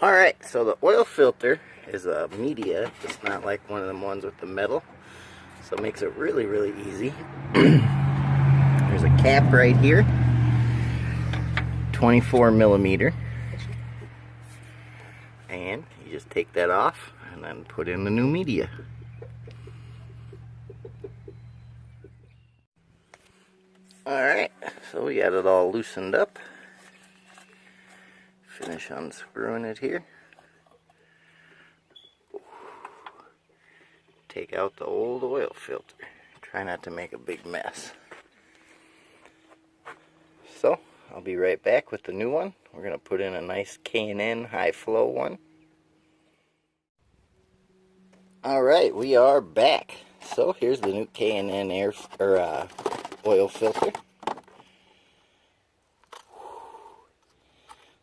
Alright, so the oil filter is a media. It's not like one of them ones with the metal. So it makes it really, really easy. There's a cap right here. 24 millimeter. And you just take that off and then put in the new media. Alright, so we got it all loosened up. Finish unscrewing it here. Take out the old oil filter. Try not to make a big mess. So, I'll be right back with the new one. We're going to put in a nice K&N high flow one. Alright, we are back. So, here's the new K&N oil filter.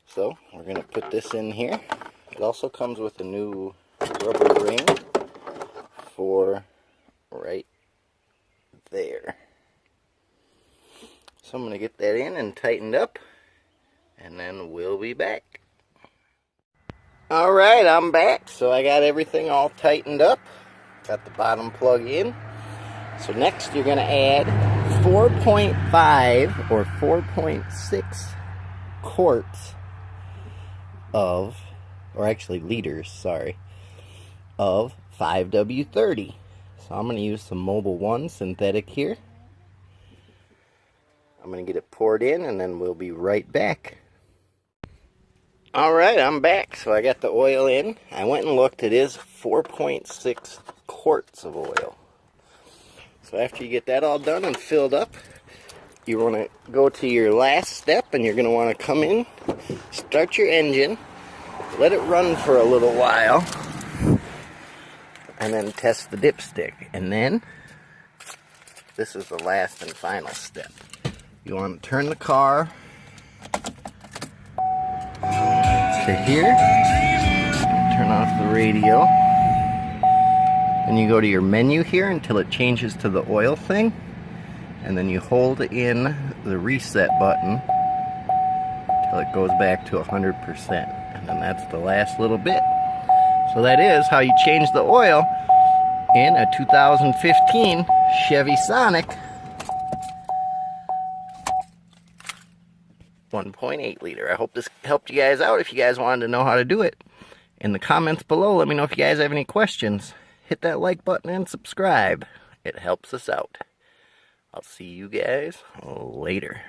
So, we're going to put this in here. It also comes with a new rubber ring for right there. So I'm going to get that in and tightened up, and then we'll be back. Alright, I'm back. So I got everything all tightened up. Got the bottom plug in. So next you're going to add 4.5 or 4.6 quarts of, or actually liters, sorry, of 5W30. So I'm going to use some Mobil 1 synthetic here. I'm going to get it poured in and then we'll be right back. Alright, I'm back. So I got the oil in. I went and looked. It is 4.6 quarts of oil. So after you get that all done and filled up, you want to go to your last step and you're going to want to come in, start your engine, let it run for a little while, and then test the dipstick. And then, this is the last and final step. You want to turn the car to here, turn off the radio, and you go to your menu here until it changes to the oil thing, and then you hold in the reset button until it goes back to 100%, and then that's the last little bit. So that is how you change the oil in a 2015 Chevy Sonic 1.8 liter. I hope this helped you guys out. If you guys wanted to know how to do it, in the comments below, let me know if you guys have any questions. Hit that like button and subscribe. It helps us out. I'll see you guys later.